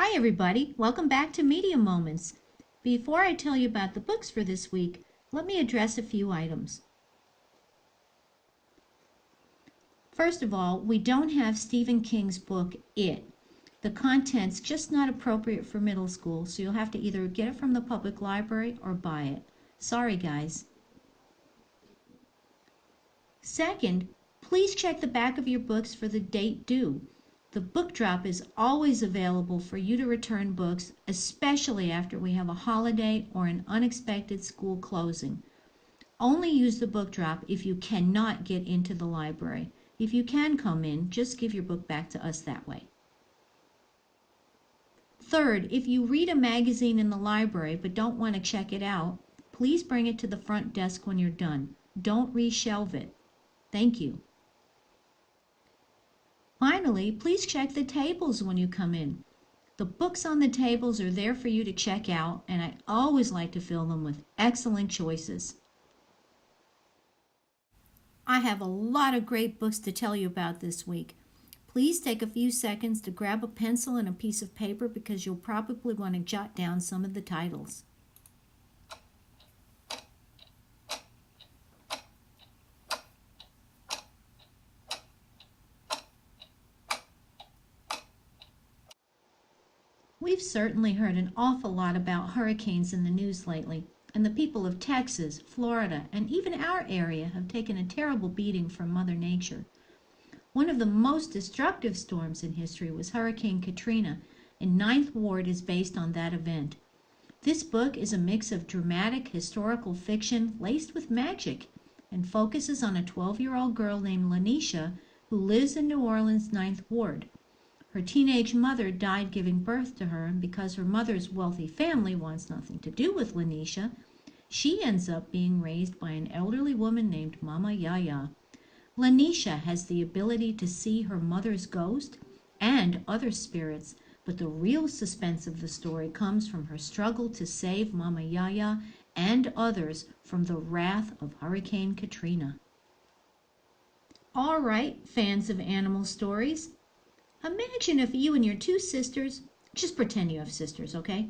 Hi everybody, welcome back to Media Moments. Before I tell you about the books for this week, let me address a few items. First of all, we don't have Stephen King's book, It. The content's just not appropriate for middle school, so you'll have to either get it from the public library or buy it. Sorry guys. Second, please check the back of your books for the date due. The book drop is always available for you to return books, especially after we have a holiday or an unexpected school closing. Only use the book drop if you cannot get into the library. If you can come in, just give your book back to us that way. Third, if you read a magazine in the library but don't want to check it out, please bring it to the front desk when you're done. Don't reshelve it. Thank you. Finally, please check the tables when you come in. The books on the tables are there for you to check out, and I always like to fill them with excellent choices. I have a lot of great books to tell you about this week. Please take a few seconds to grab a pencil and a piece of paper because you'll probably want to jot down some of the titles. We've certainly heard an awful lot about hurricanes in the news lately, and the people of Texas, Florida, and even our area have taken a terrible beating from Mother Nature. One of the most destructive storms in history was Hurricane Katrina, and Ninth Ward is based on that event. This book is a mix of dramatic historical fiction laced with magic and focuses on a 12-year-old girl named Lanisha who lives in New Orleans' Ninth Ward. Her teenage mother died giving birth to her, and because her mother's wealthy family wants nothing to do with Lanisha, she ends up being raised by an elderly woman named Mama Yaya. Lanisha has the ability to see her mother's ghost and other spirits, but the real suspense of the story comes from her struggle to save Mama Yaya and others from the wrath of Hurricane Katrina. All right, fans of animal stories, imagine if you and your two sisters, just pretend you have sisters, okay,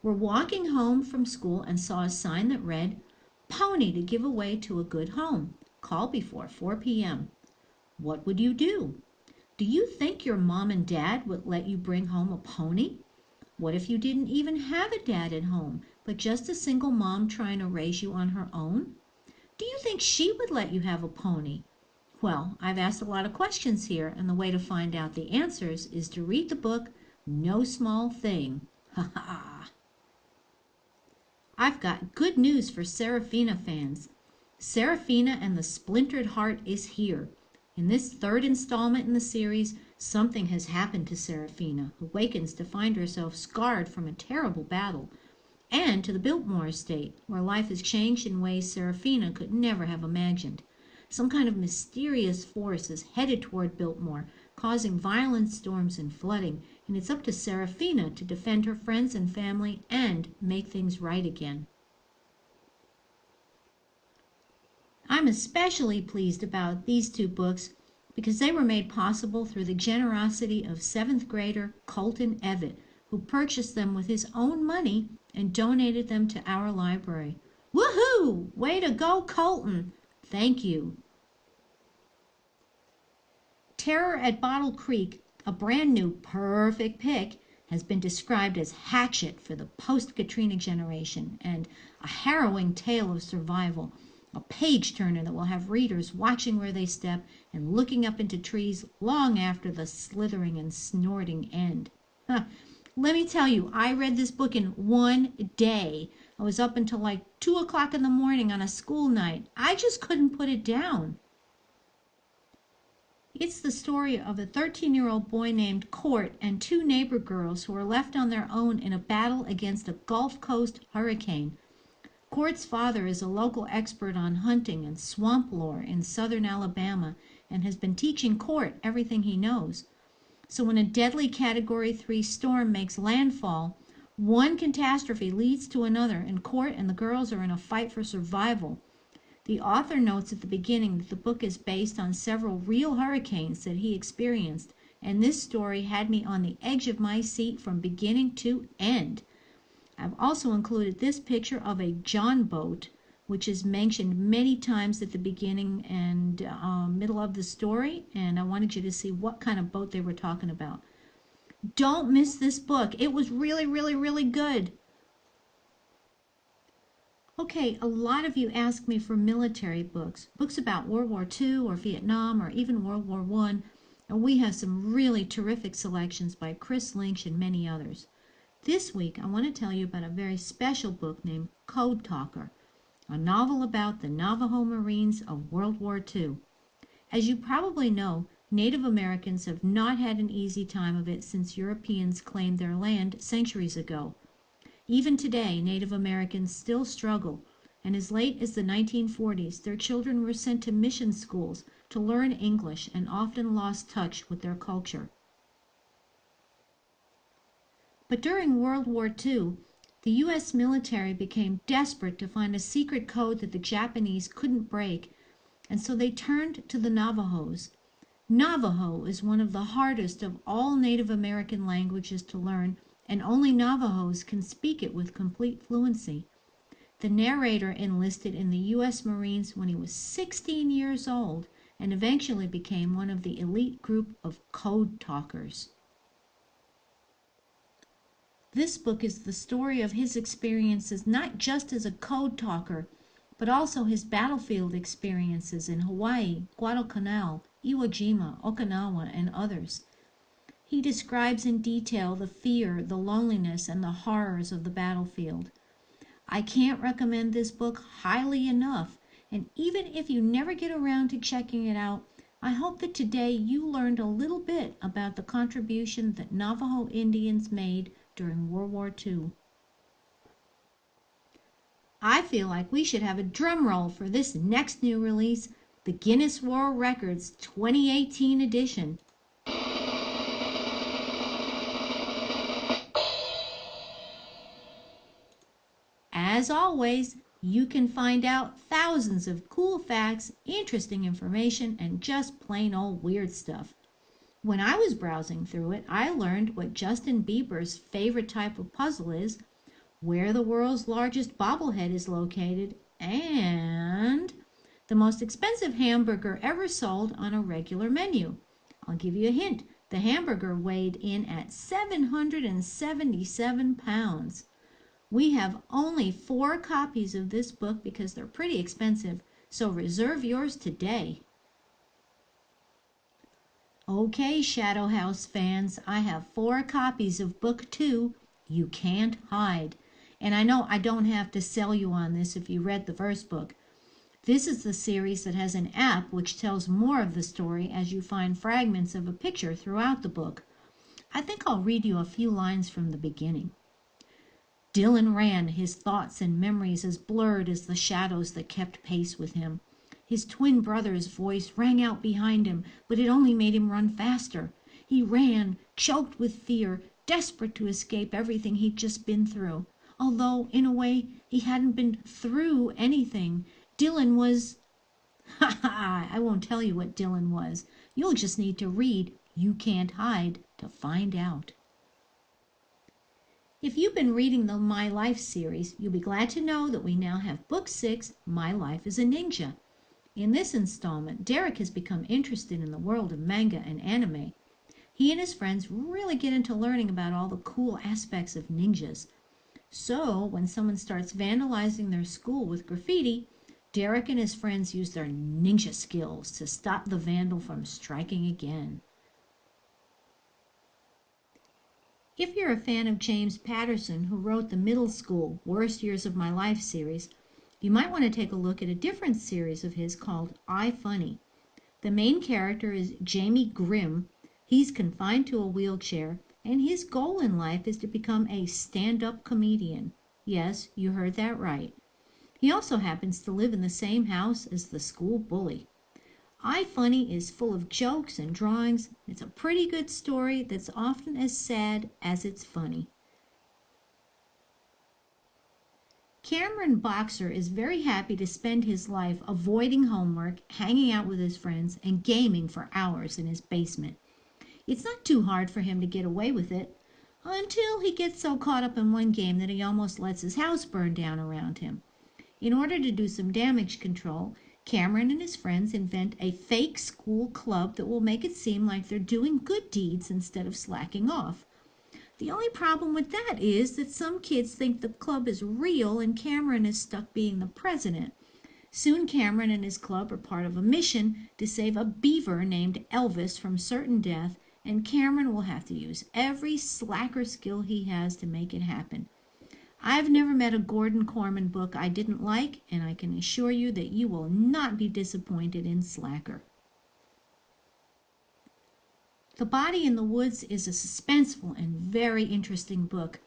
were walking home from school and saw a sign that read, "Pony to give away to a good home. Call before 4 p.m." What would you do? Do you think your mom and dad would let you bring home a pony? What if you didn't even have a dad at home, but just a single mom trying to raise you on her own? Do you think she would let you have a pony? Well, I've asked a lot of questions here, and the way to find out the answers is to read the book No Small Thing. Ha ha! I've got good news for Serafina fans. Serafina and the Splintered Heart is here. In this third installment in the series, something has happened to Serafina, who awakens to find herself scarred from a terrible battle, and to the Biltmore estate, where life has changed in ways Serafina could never have imagined. Some kind of mysterious force is headed toward Biltmore, causing violent storms and flooding, and it's up to Serafina to defend her friends and family and make things right again. I'm especially pleased about these two books because they were made possible through the generosity of 7th grader Colton Evett, who purchased them with his own money and donated them to our library. Woohoo! Way to go, Colton! Thank you. Terror at Bottle Creek, a brand new perfect pick, has been described as hatchet for the post-Katrina generation and a harrowing tale of survival, a page-turner that will have readers watching where they step and looking up into trees long after the slithering and snorting end. Let me tell you, I read this book in one day. I was up until like 2 o'clock in the morning on a school night. I just couldn't put it down. It's the story of a 13-year-old boy named Court and 2 neighbor girls who are left on their own in a battle against a Gulf Coast hurricane. Court's father is a local expert on hunting and swamp lore in southern Alabama and has been teaching Court everything he knows. So when a deadly Category 3 storm makes landfall, one catastrophe leads to another, and Court and the girls are in a fight for survival. The author notes at the beginning that the book is based on several real hurricanes that he experienced, and this story had me on the edge of my seat from beginning to end. I've also included this picture of a John boat, which is mentioned many times at the beginning and middle of the story, and I wanted you to see what kind of boat they were talking about. Don't miss this book. It was really, really, really good. Okay, a lot of you ask me for military books, books about World War II or Vietnam or even World War I, and we have some really terrific selections by Chris Lynch and many others. This week, I want to tell you about a very special book named Code Talker, a novel about the Navajo Marines of World War II. As you probably know, Native Americans have not had an easy time of it since Europeans claimed their land centuries ago. Even today, Native Americans still struggle, and as late as the 1940s, their children were sent to mission schools to learn English and often lost touch with their culture. But during World War II, the U.S. military became desperate to find a secret code that the Japanese couldn't break, and so they turned to the Navajos. Navajo is one of the hardest of all Native American languages to learn, and only Navajos can speak it with complete fluency. The narrator enlisted in the U.S. Marines when he was 16 years old and eventually became one of the elite group of code talkers. This book is the story of his experiences not just as a code talker, but also his battlefield experiences in Hawaii, Guadalcanal, Iwo Jima, Okinawa, and others. He describes in detail the fear, the loneliness, and the horrors of the battlefield. I can't recommend this book highly enough, and even if you never get around to checking it out, I hope that today you learned a little bit about the contribution that Navajo Indians made during World War II. I feel like we should have a drum roll for this next new release, the Guinness World Records 2018 edition. As always, you can find out thousands of cool facts, interesting information, and just plain old weird stuff. When I was browsing through it, I learned what Justin Bieber's favorite type of puzzle is, where the world's largest bobblehead is located, and the most expensive hamburger ever sold on a regular menu. I'll give you a hint. The hamburger weighed in at 777 pounds. We have only 4 copies of this book because they're pretty expensive, so reserve yours today. Okay, Shadow House fans, I have 4 copies of Book 2, You Can't Hide. And I know I don't have to sell you on this if you read the first book. This is the series that has an app which tells more of the story as you find fragments of a picture throughout the book. I think I'll read you a few lines from the beginning. Dylan ran, his thoughts and memories as blurred as the shadows that kept pace with him. His twin brother's voice rang out behind him, but it only made him run faster. He ran, choked with fear, desperate to escape everything he'd just been through. Although, in a way, he hadn't been through anything. Dylan was... I won't tell you what Dylan was. You'll just need to read You Can't Hide to find out. If you've been reading the My Life series, you'll be glad to know that we now have Book 6, My Life as a Ninja. In this installment, Derek has become interested in the world of manga and anime. He and his friends really get into learning about all the cool aspects of ninjas. So, when someone starts vandalizing their school with graffiti, Derek and his friends use their ninja skills to stop the vandal from striking again. If you're a fan of James Patterson, who wrote the middle school Worst Years of My Life series, you might want to take a look at a different series of his called I Funny. The main character is Jamie Grimm. He's confined to a wheelchair, and his goal in life is to become a stand-up comedian. Yes, you heard that right. He also happens to live in the same house as the school bully. I Funny is full of jokes and drawings. It's a pretty good story that's often as sad as it's funny. Cameron Boxer is very happy to spend his life avoiding homework, hanging out with his friends, and gaming for hours in his basement. It's not too hard for him to get away with it, until he gets so caught up in one game that he almost lets his house burn down around him. In order to do some damage control, Cameron and his friends invent a fake school club that will make it seem like they're doing good deeds instead of slacking off. The only problem with that is that some kids think the club is real and Cameron is stuck being the president. Soon Cameron and his club are part of a mission to save a beaver named Elvis from certain death, and Cameron will have to use every slacker skill he has to make it happen. I've never met a Gordon Corman book I didn't like, and I can assure you that you will not be disappointed in Slacker. The Body in the Woods is a suspenseful and very interesting book.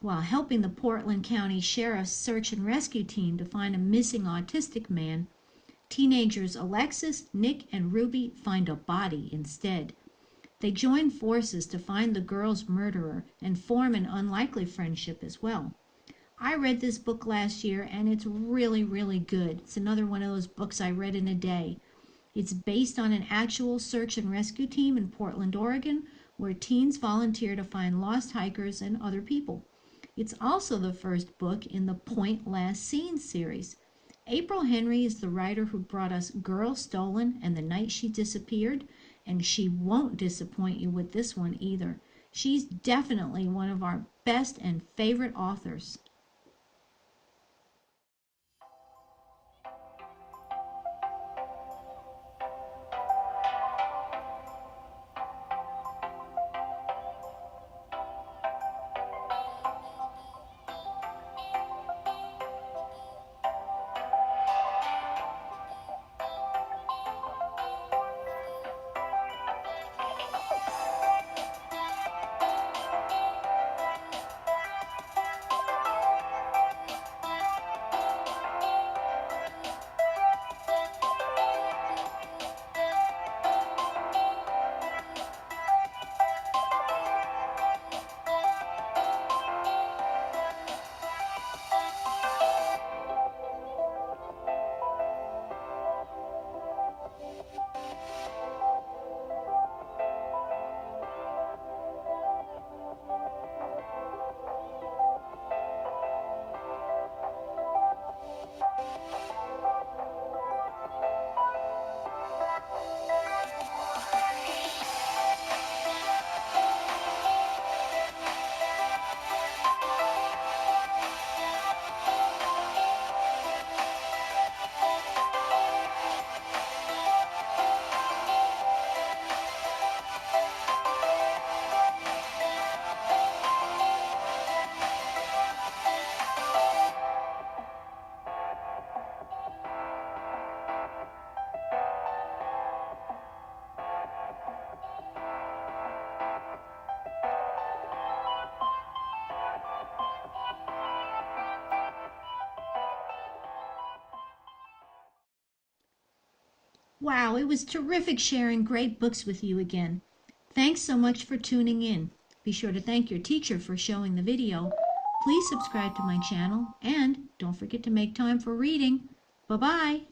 While helping the Portland County Sheriff's search and rescue team to find a missing autistic man, teenagers Alexis, Nick, and Ruby find a body instead. They join forces to find the girl's murderer and form an unlikely friendship as well. I read this book last year, and it's really, really good. It's another one of those books I read in a day. It's based on an actual search and rescue team in Portland, Oregon, where teens volunteer to find lost hikers and other people. It's also the first book in the Point Last Seen series. April Henry is the writer who brought us Girl Stolen and The Night She Disappeared, and she won't disappoint you with this one either. She's definitely one of our best and favorite authors. Wow, it was terrific sharing great books with you again. Thanks so much for tuning in. Be sure to thank your teacher for showing the video. Please subscribe to my channel and don't forget to make time for reading. Bye-bye.